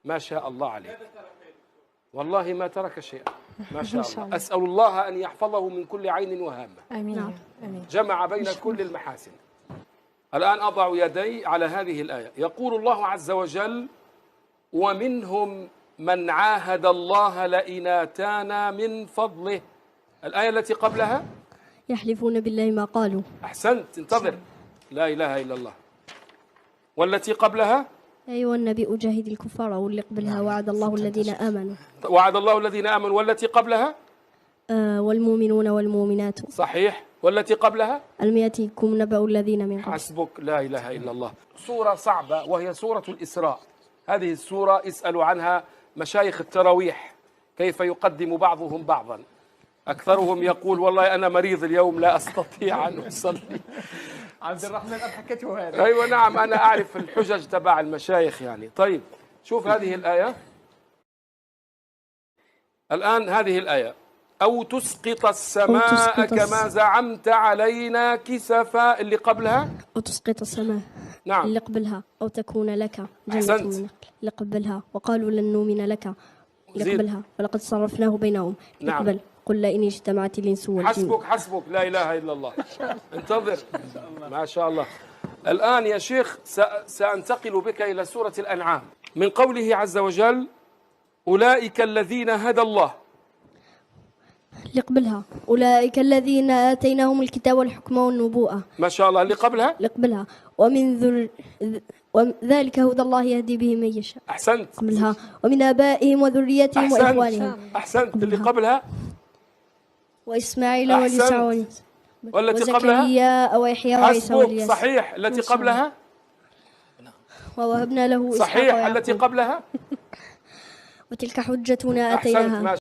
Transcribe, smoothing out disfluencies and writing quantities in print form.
ما شاء الله عليك، والله ما ترك شيئا، ما شاء الله. أسأل الله أن يحفظه من كل عين وهامة. آمين. آمين. جمع بين كل المحاسن. الآن أضع يدي على هذه الآية. يقول الله عز وجل: ومنهم من عاهد الله لئن آتانا من فضله. الآية التي قبلها يحلفون بالله ما قالوا. أحسنت، انتظر. لا إله إلا الله. والتي قبلها أيها النبي أجاهد الكفار واللي قبلها وعد الله الذين آمنوا. وعد الله الذين آمنوا. والتي قبلها والمؤمنون والمؤمنات. صحيح. والتي قبلها ألم يأتكم نبأ الذين من قبل. حسبك. لا إله إلا الله. سورة صعبة وهي سورة الإسراء. هذه السورة اسألوا عنها مشايخ التراويح كيف يقدم بعضهم بعضا. أكثرهم يقول: والله أنا مريض اليوم لا أستطيع أن أصلي. عبد الرحمن أضحكته هذا. أيوة نعم، أنا أعرف الحجج تبع المشايخ يعني. طيب شوف هذه الآية الآن. هذه الآية: أو تسقط السماء كما زعمت علينا كسفا. اللي قبلها أو تسقط السماء. نعم. اللي قبلها أو تكون لك جنة أحسنت. من نخل. اللي قبلها وقالوا لن نؤمن لك. اللي زيد. قبلها ولقد صرفناه بينهم. اللي نعم. قبل قل لئن اجتمعت الإنس والجن. حسبك حسبك. لا إله إلا الله. انتظر. ما شاء الله. الآن يا شيخ سأنتقل بك إلى سورة الأنعام. من قوله عز وجل: أولئك الذين هدى الله. اللي قبلها أولئك الذين آتيناهم الكتاب والحكم والنبوءة. ما شاء الله. اللي قبلها اللي قبلها وذلك هدى الله يهدي به من يشاء. أحسنت. قبلها ومن آبائهم وذريتهم وإخوانهم. أحسنت. اللي قبلها وإسماعيل أحسنت. واليسع والتي قبلها وزكريا ويحيى وعيسى حسبك. والياس. صحيح. التي قبلها ووهبنا له إسحاق صحيح. ويعقوب. التي قبلها وتلك حجتنا أحسنت. آتيناها ما